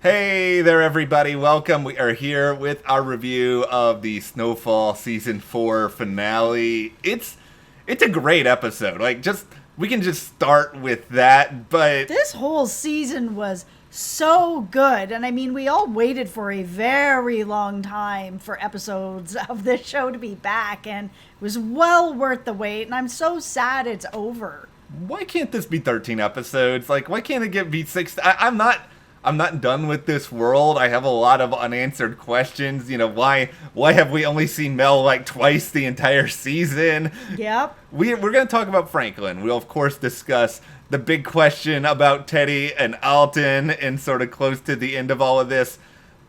Hey there, everybody. Welcome. We are here with our review of the Snowfall Season 4 finale. It's a great episode. We can just start with that, but This whole season was so good. And I mean, we all waited for a very long time for episodes of this show to be back, and it was well worth the wait. And I'm so sad it's over. why can't this be 13 episodes? Why can't it be 6? I'm not done with this world. I have a lot of unanswered questions. Why have we only seen Mel twice the entire season? Yep. We're going to talk about Franklin. We'll, of course, discuss the big question about Teddy and Alton and sort of close to the end of all of this.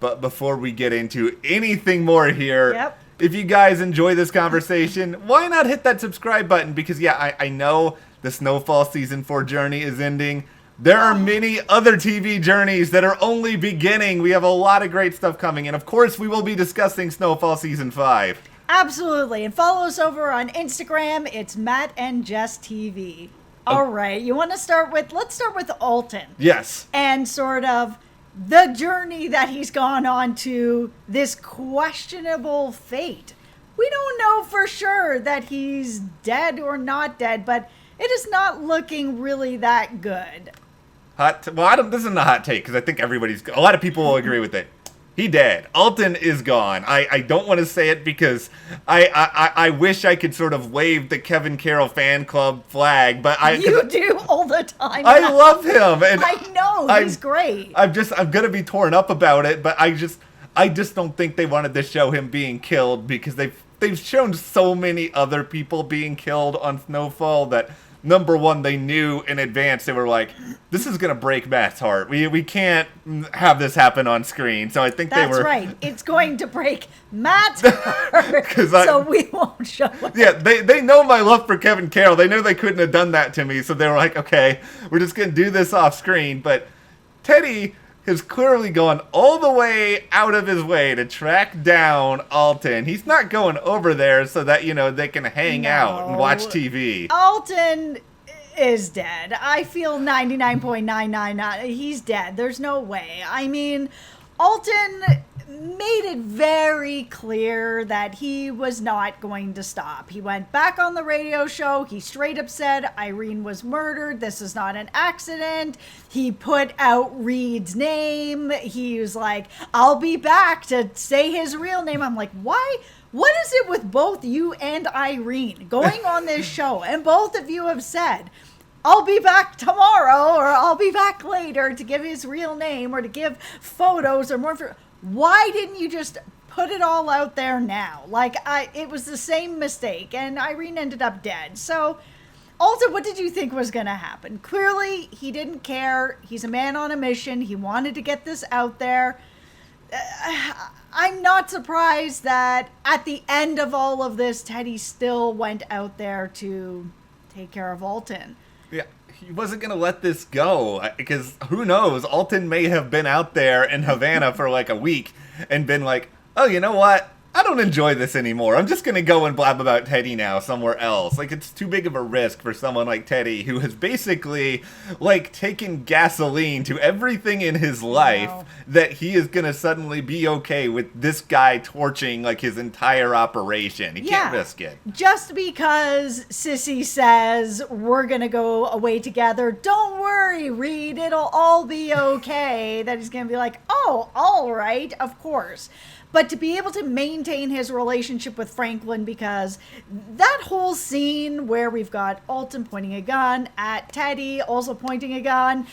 But before we get into anything more here, Yep. if you guys enjoy this conversation, why not hit that subscribe button? Because, I know the Snowfall Season 4 journey is ending. There are many other TV journeys that are only beginning. We have a lot of great stuff coming. And, of course, we will be discussing Snowfall Season 5. Absolutely. And follow us over on Instagram. It's Matt and Jess TV. All right. Let's start with Alton. Yes. And sort of the journey that he's gone on to this questionable fate. We don't know for sure that he's dead or not dead, but it is not looking really that good. This isn't a hot take because I think a lot of people will agree with it. He dead. Alton is gone. I don't want to say it because I wish I could sort of wave the Kevin Carroll fan club flag, but You do all the time. I love him, and I know he's great. I'm gonna be torn up about it, but I just don't think they wanted to show him being killed because they've shown so many other people being killed on Snowfall that. Number one, they knew in advance. They were like, "This is gonna break Matt's heart. We can't have this happen on screen." So I think That's they were right. It's going to break Matt's heart, so we won't show it. Yeah, they know my love for Kevin Carroll. They know they couldn't have done that to me, so they were like, "Okay, we're just gonna do this off screen." But Teddy has clearly gone all the way out of his way to track down Alton. He's not going over there so that, they can hang out and watch TV. Alton is dead. I feel 99.999. He's dead. There's no way. I mean, Alton made it very clear that he was not going to stop. He went back on the radio show. He straight up said Irene was murdered. This is not an accident. He put out Reed's name. He was like, I'll be back to say his real name. I'm like, why? What is it with both you and Irene going on this show? And both of you have said, I'll be back tomorrow or I'll be back later to give his real name or to give photos or more. Why didn't you just put it all out there now? It was the same mistake, and Irene ended up dead. So, also, what did you think was going to happen? Clearly, he didn't care. He's a man on a mission. He wanted to get this out there. I'm not surprised that at the end of all of this, Teddy still went out there to take care of Alton. Yeah, he wasn't going to let this go because who knows? Alton may have been out there in Havana for a week and been like, oh, you know what? I don't enjoy this anymore. I'm just going to go and blab about Teddy now somewhere else. It's too big of a risk for someone like Teddy who has basically, taken gasoline to everything in his life that he is going to suddenly be okay with this guy torching, his entire operation. He can't risk it. Just because Sissy says we're going to go away together, don't worry, Reed, it'll all be okay. That he's going to be like, oh, all right, of course. But to be able to maintain his relationship with Franklin, because that whole scene where we've got Alton pointing a gun at Teddy, also pointing a gun,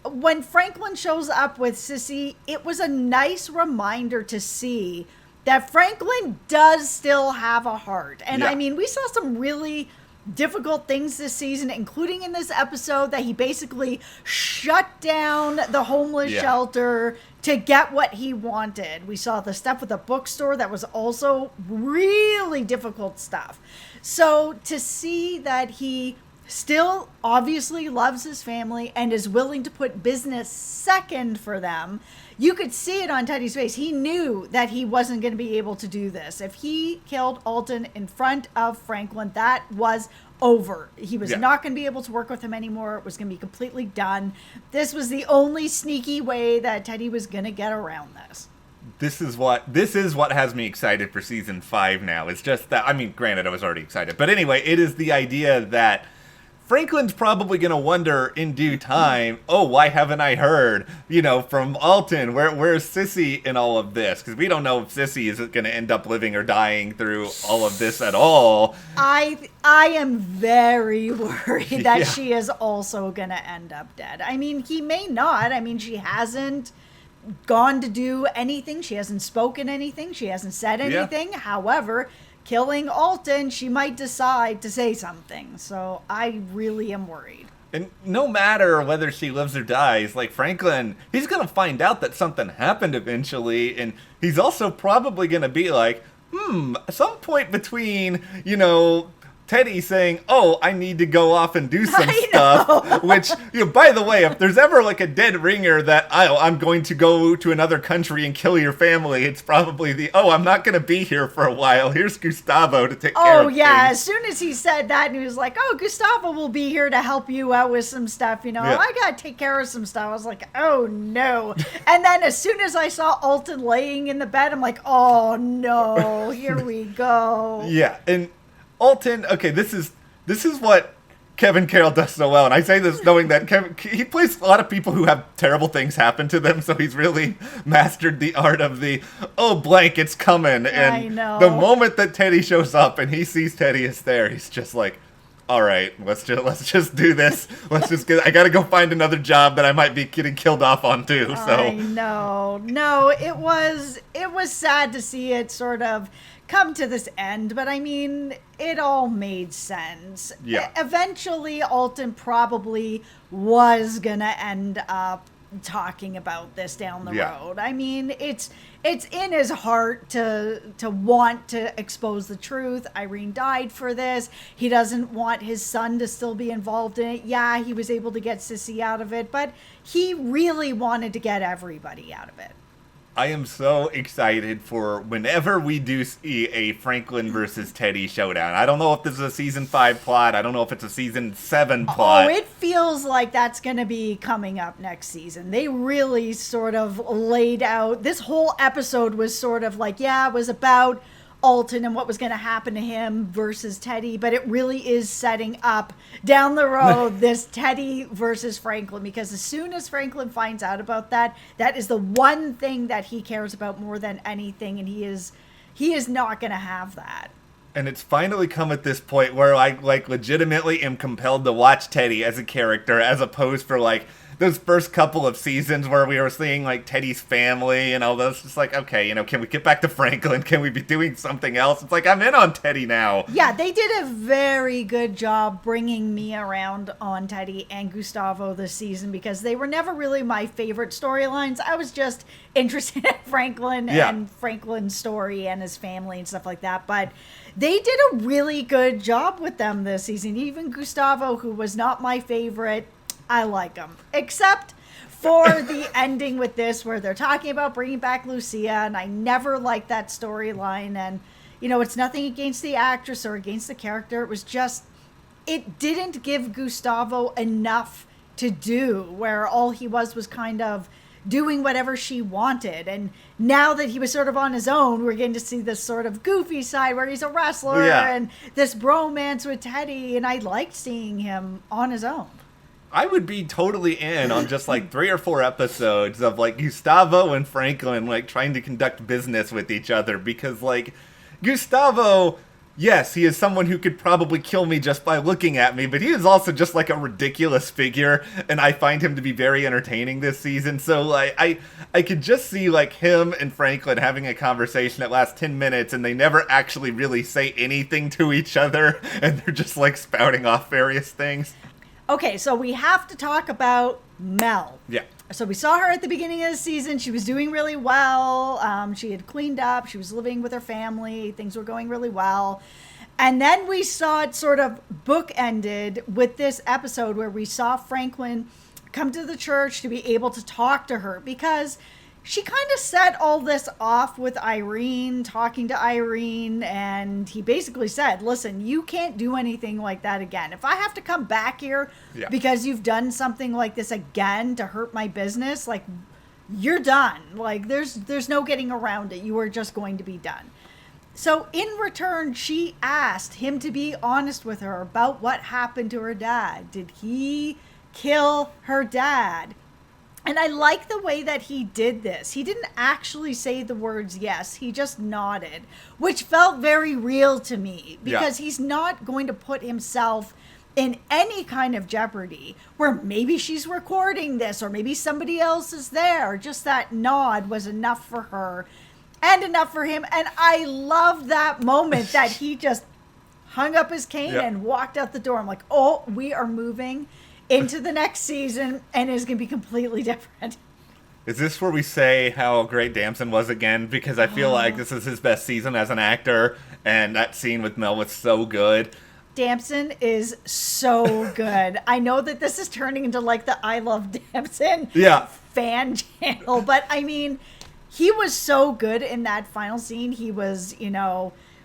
when Franklin shows up with Sissy, it was a nice reminder to see that Franklin does still have a heart. And I mean, we saw some really difficult things this season, including in this episode that he basically shut down the homeless shelter to get what he wanted. We saw the stuff with the bookstore that was also really difficult stuff. So to see that he still obviously loves his family and is willing to put business second for them, you could see it on Teddy's face. He knew that he wasn't going to be able to do this. If he killed Alton in front of Franklin, that was over. He was Yeah. not going to be able to work with him anymore. It was going to be completely done. This was the only sneaky way that Teddy was going to get around this. This is what has me excited for season 5 now. It's just that, I mean, granted, I was already excited. But anyway, it is the idea that Franklin's probably going to wonder in due time, oh, why haven't I heard, from Alton? Where's Sissy in all of this? Because we don't know if Sissy is going to end up living or dying through all of this at all. I am very worried that Yeah. she is also going to end up dead. I mean, he may not. I mean, she hasn't gone to do anything. She hasn't spoken anything. She hasn't said anything. Yeah. However, killing Alton, she might decide to say something. So I really am worried. And no matter whether she lives or dies, like Franklin, he's going to find out that something happened eventually. And he's also probably going to be like, at some point between, Teddy saying, oh, I need to go off and do some stuff, which, by the way, if there's ever like a dead ringer that I'm going to go to another country and kill your family, it's probably I'm not going to be here for a while. Here's Gustavo to take care of things. As soon as he said that, and he was like, Gustavo will be here to help you out with some stuff, I got to take care of some stuff. I was like, oh no. And then as soon as I saw Alton laying in the bed, I'm like, oh no, here we go. Yeah, and Alton, okay, this is what Kevin Carroll does so well, and I say this knowing that he plays a lot of people who have terrible things happen to them, so he's really mastered the art of blank, it's coming. And I know. The moment that Teddy shows up and he sees Teddy is there, he's just like, all right, let's just do this. I gotta go find another job that I might be getting killed off on too. So I know. No, it was sad to see it sort of come to this end, but I mean, it all made sense. Yeah. Eventually, Alton probably was gonna end up talking about this down the road. I mean, it's in his heart to want to expose the truth. Irene died for this. He doesn't want his son to still be involved in it. Yeah, he was able to get Sissy out of it, but he really wanted to get everybody out of it. I am so excited for whenever we do see a Franklin versus Teddy showdown. I don't know if this is a season 5 plot. I don't know if it's a season 7 plot. Oh, it feels like that's going to be coming up next season. They really sort of laid out, this whole episode was sort of like, it was about Alton and what was going to happen to him versus Teddy, but it really is setting up down the road this Teddy versus Franklin, because as soon as Franklin finds out about that is the one thing that he cares about more than anything, and he is not going to have that. And it's finally come at this point where I legitimately am compelled to watch Teddy as a character, as opposed for those first couple of seasons where we were seeing Teddy's family and all those. Just okay, can we get back to Franklin? Can we be doing something else? It's I'm in on Teddy now. Yeah, they did a very good job bringing me around on Teddy and Gustavo this season, because they were never really my favorite storylines. I was just interested in Franklin and Franklin's story and his family and stuff like that. But they did a really good job with them this season. Even Gustavo, who was not my favorite, I like him, except for the ending with this, where they're talking about bringing back Lucia, and I never liked that storyline. And it's nothing against the actress or against the character. It was just, it didn't give Gustavo enough to do, where all he was kind of doing whatever she wanted. And now that he was sort of on his own, we're getting to see this sort of goofy side where he's a wrestler and this bromance with Teddy, and I liked seeing him on his own. I would be totally in on just 3 or 4 episodes of Gustavo and Franklin trying to conduct business with each other, because Gustavo, yes, he is someone who could probably kill me just by looking at me, but he is also just a ridiculous figure, and I find him to be very entertaining this season. So I could just see him and Franklin having a conversation that lasts 10 minutes and they never actually really say anything to each other, and they're just spouting off various things. Okay, so we have to talk about Mel. Yeah. So we saw her at the beginning of the season. She was doing really well. She had cleaned up. She was living with her family. Things were going really well. And then we saw it sort of bookended with this episode where we saw Franklin come to the church to be able to talk to her, because she kind of set all this off with Irene, talking to Irene, and he basically said, listen, you can't do anything like that again. If I have to come back here because you've done something like this again to hurt my business, like, you're done. Like, there's no getting around it. You are just going to be done. So in return, she asked him to be honest with her about what happened to her dad. Did he kill her dad? And I like the way that he did this. He didn't actually say the words yes. He just nodded, which felt very real to me because he's not going to put himself in any kind of jeopardy where maybe she's recording this or maybe somebody else is there. Just that nod was enough for her and enough for him. And I love that moment that he just hung up his cane and walked out the door. I'm like, oh, we are moving into the next season, and it's going to be completely different. Is this where we say how great Damson was again? Because I feel like this is his best season as an actor, and that scene with Mel was so good. Damson is so good. I know that this is turning into like the I Love Damson fan channel, but I mean, he was so good in that final scene. He was,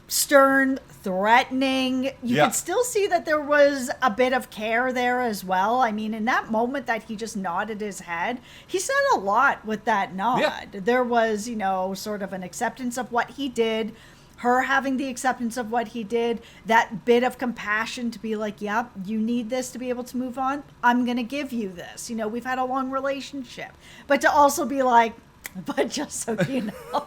stern, threatening. You could still see that there was a bit of care there as well. I mean, in that moment that he just nodded his head, he said a lot with that nod. Yeah. There was, sort of an acceptance of what he did, her having the acceptance of what he did, that bit of compassion to be like, yep, you need this to be able to move on. I'm going to give you this. We've had a long relationship. But to also be like, but just so you know,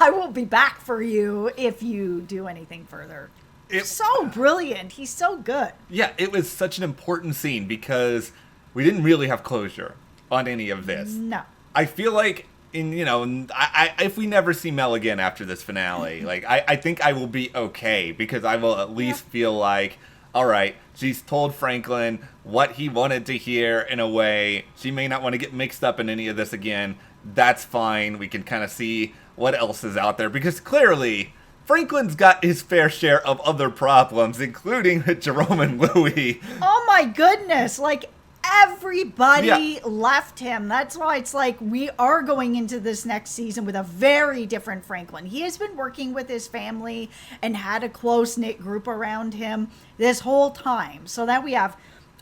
I will be back for you if you do anything further. It's so brilliant. He's so good. Yeah, it was such an important scene because we didn't really have closure on any of this. No. I feel like, if we never see Mel again after this finale, I think I will be okay because I will at least feel like, all right, she's told Franklin what he wanted to hear in a way. She may not want to get mixed up in any of this again. That's fine. We can kind of see what else is out there because clearly Franklin's got his fair share of other problems, including Jerome and Louie. Oh my goodness. Like, everybody left him. That's why it's like we are going into this next season with a very different Franklin. He has been working with his family and had a close-knit group around him this whole time. So that we have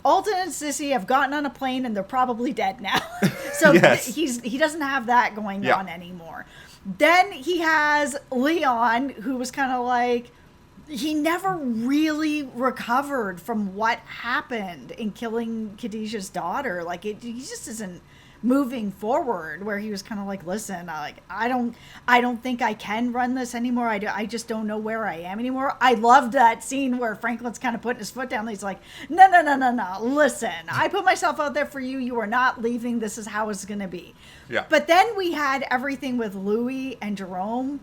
Alton and Sissy have gotten on a plane and they're probably dead now. So he doesn't have that going on anymore. Then he has Leon, who was kind of like, he never really recovered from what happened in killing Khadijah's daughter. Like, he just isn't moving forward, where he was kind of like, listen, I don't think I can run this anymore. I just don't know where I am anymore. I loved that scene where Franklin's kind of putting his foot down. He's like, no. Listen, I put myself out there for you. You are not leaving. This is how it's going to be. Yeah. But then we had everything with Louie and Jerome,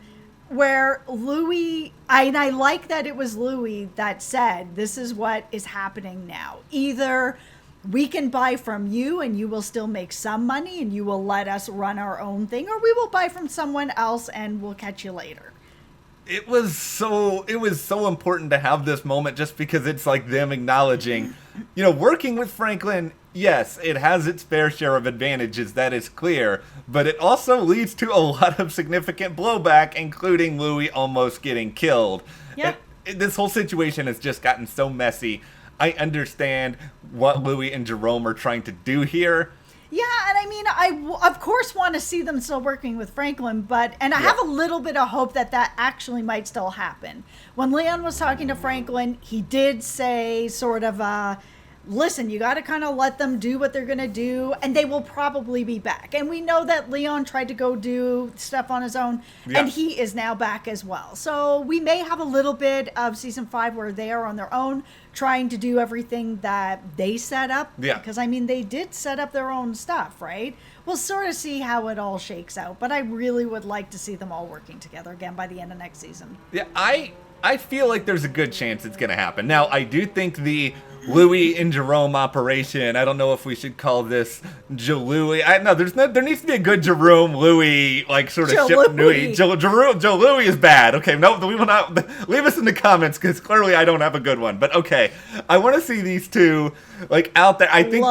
where Louie, and I like that it was Louie that said, this is what is happening now. Either we can buy from you and you will still make some money and you will let us run our own thing, or we will buy from someone else and we'll catch you later. It was so important to have this moment just because it's like them acknowledging, working with Franklin, yes, it has its fair share of advantages, that is clear, but it also leads to a lot of significant blowback, including Louie almost getting killed. Yep. This whole situation has just gotten so messy. I understand what Louie and Jerome are trying to do here. Yeah, and I mean, I of course want to see them still working with Franklin, and I have a little bit of hope that actually might still happen. When Leon was talking to Franklin, he did say sort of, listen, you got to kind of let them do what they're going to do, and they will probably be back. And we know that Leon tried to go do stuff on his own, and he is now back as well. So we may have a little bit of season 5 where they are on their own, trying to do everything that they set up. Yeah. Because, I mean, they did set up their own stuff, right? We'll sort of see how it all shakes out, but I really would like to see them all working together again by the end of next season. Yeah, I feel like there's a good chance it's going to happen. Now, I do think the Louie and Jerome operation, I don't know if we should call this Louie. There needs to be a good Jerome Louie, like, sort of ship. Louie. Louie is bad. Okay, no, we will not. Leave us in the comments, because clearly I don't have a good one. But okay, I want to see these two, like, out there. I think.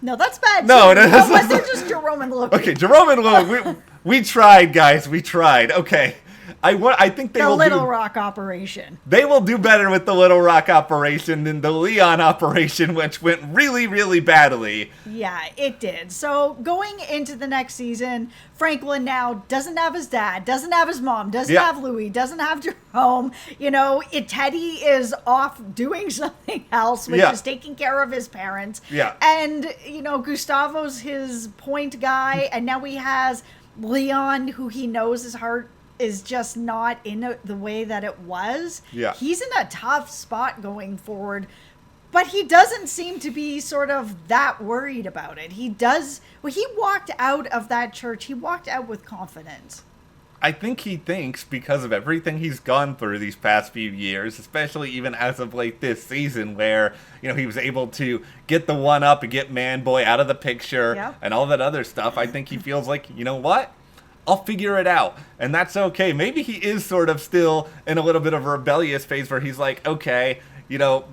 No, that's bad. No, too. that's Unless they're just Jerome and Louie. Okay, Jerome and Louie, we tried, guys. We tried. Okay. I think they the will Little Rock operation. They will do better with the Little Rock operation than the Leon operation, which went really, really badly. Yeah, it did. So going into the next season, Franklin now doesn't have his dad, doesn't have his mom, doesn't have Louie, doesn't have Jerome. You know, Teddy is off doing something else, which is taking care of his parents. Yeah. And, you know, Gustavo's his point guy, and now he has Leon, who he knows his heart is just not in the way that it was. Yeah. He's in a tough spot going forward, but he doesn't seem to be sort of that worried about it. He walked out of that church, he walked out with confidence. I think he thinks, because of everything he's gone through these past few years, especially even as of late this season, where, you know, he was able to get the one up and get Man-Boy out of the picture and all that other stuff. I think he feels like, you know what? I'll figure it out, and that's okay. Maybe he is sort of still in a little bit of a rebellious phase where he's like, okay, you know,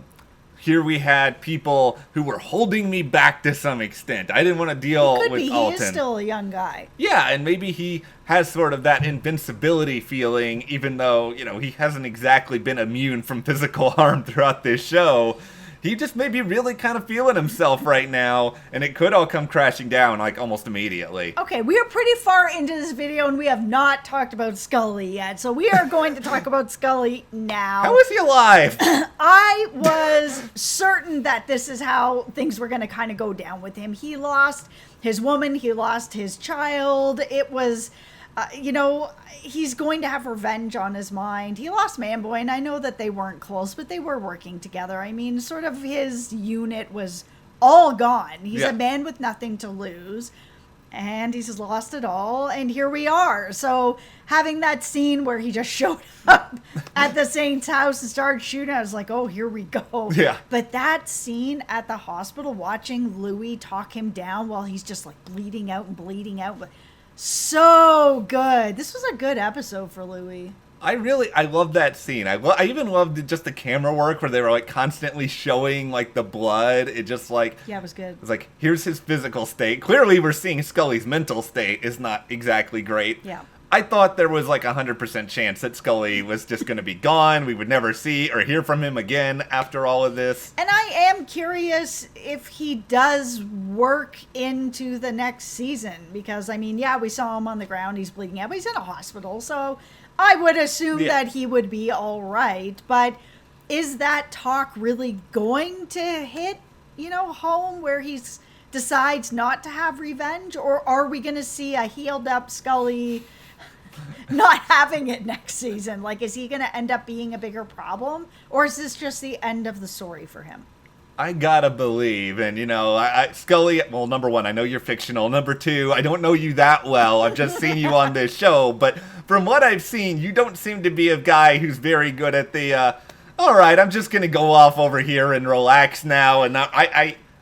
here we had people who were holding me back to some extent. I didn't want to deal with Alton. He is still a young guy. Yeah, and maybe he has sort of that invincibility feeling, even though, you know, he hasn't exactly been immune from physical harm throughout this show. He just may be really kind of feeling himself right now, and it could all come crashing down, like, almost immediately. Okay, we are pretty far into this video, and we have not talked about Scully yet, so we are going to talk about Scully now. How is he alive? I was certain that this is how things were going to kind of go down with him. He lost his woman, he lost his child. It was... you know, he's going to have revenge on his mind. He lost Man-Boy, and I know that they weren't close, but they were working together. I mean, sort of his unit was all gone. He's a man with nothing to lose, and he's lost it all, and here we are. So having that scene where he just showed up at the Saint's house and started shooting, I was like, oh, here we go. Yeah. But that scene at the hospital, watching Louie talk him down while he's just, like, bleeding out, so good. This was a good episode for Louie. I love that scene. I even loved just the camera work where they were, like, constantly showing, like, the blood. It just, like... Yeah, it was good. It's like, here's his physical state. Clearly, we're seeing Scully's mental state is not exactly great. Yeah. I thought there was, like, 100% chance that Scully was just going to be gone. We would never see or hear from him again after all of this. And I am curious if he does work into the next season. Because, I mean, yeah, we saw him on the ground. He's bleeding out. But he's in a hospital. So I would assume that he would be all right. But is that talk really going to hit, you know, home where he's decides not to have revenge? Or are we going to see a healed up Scully not having it next season? Like, is he going to end up being a bigger problem? Or is this just the end of the story for him? I gotta believe, and, you know, Scully, well, number one, I know you're fictional. Number two, I don't know you that well. I've just seen you on this show, but from what I've seen, you don't seem to be a guy who's very good at the, all right, I'm just gonna go off over here and relax now, and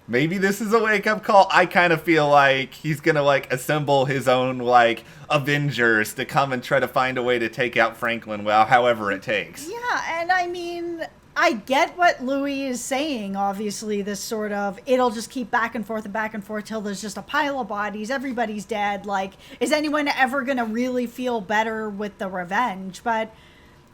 maybe this is a wake-up call. I kind of feel like he's gonna, like, assemble his own, like, Avengers to come and try to find a way to take out Franklin, well, however it takes. Yeah, and I mean, I get what Louie is saying, obviously, this sort of, it'll just keep back and forth till there's just a pile of bodies, everybody's dead, like, is anyone ever gonna really feel better with the revenge? But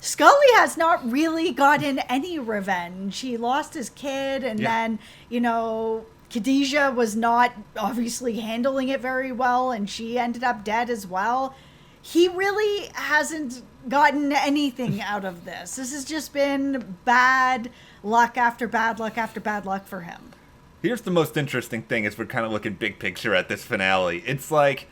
Scully has not really gotten any revenge. He lost his kid, and then, you know, Khadijah was not obviously handling it very well, and she ended up dead as well. He really hasn't gotten anything out of this. This has just been bad luck after bad luck after bad luck for him. Here's the most interesting thing as we're kind of looking big picture at this finale. It's like,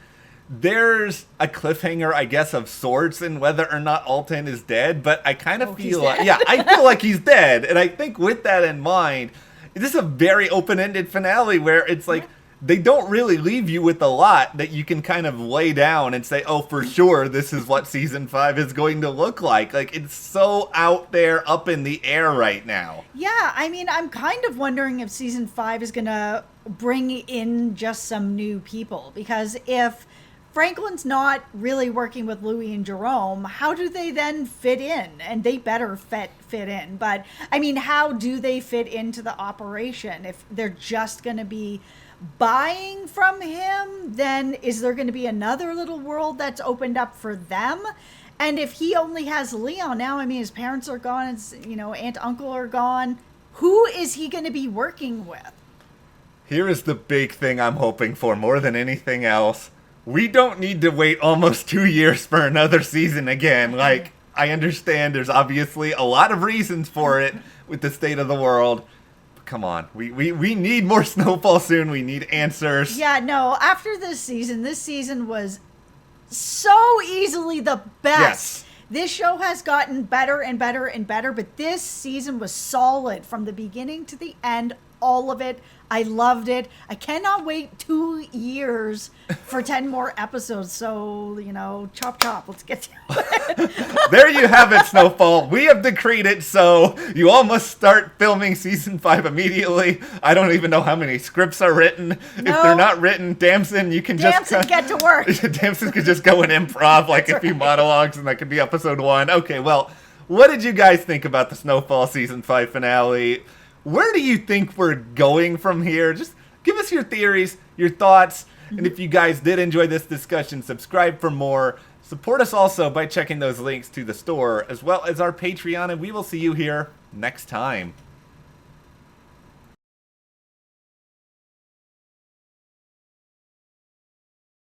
there's a cliffhanger, I guess, of sorts in whether or not Alton is dead, but I kind of feel like, I feel like he's dead. And I think with that in mind, this is a very open-ended finale where it's like, they don't really leave you with a lot that you can kind of lay down and say, oh, for sure, this is what season 5 is going to look like. Like, it's so out there, up in the air right now. Yeah, I mean, I'm kind of wondering if season 5 is going to bring in just some new people, because if Franklin's not really working with Louie and Jerome, how do they then fit in? And they better fit in. But, I mean, how do they fit into the operation if they're just going to be buying from him, then is there going to be another little world that's opened up for them? And if he only has Leon now, I mean, his parents are gone, aunt, uncle are gone. Who is he going to be working with? Here is the big thing I'm hoping for more than anything else. We don't need to wait almost 2 years for another season again. Like, I understand there's obviously a lot of reasons for it with the state of the world. But come on, we need more Snowfall soon. We need answers. Yeah, no, after this season was so easily the best. Yes. This show has gotten better and better and better, but this season was solid from the beginning to the end, all of it. I loved it. I cannot wait 2 years for 10 more episodes. So, chop chop. Let's get to it. There you have it, Snowfall. We have decreed it, so you all must start filming season 5 immediately. I don't even know how many scripts are written. If they're not written, Damson, you can Damson, get to work. Damson could just go and improv like a few monologues, and that could be episode 1. Okay, well, what did you guys think about the Snowfall season 5 finale? Where do you think we're going from here? Just give us your theories, your thoughts, and if you guys did enjoy this discussion, subscribe for more. Support us also by checking those links to the store, as well as our Patreon, and we will see you here next time.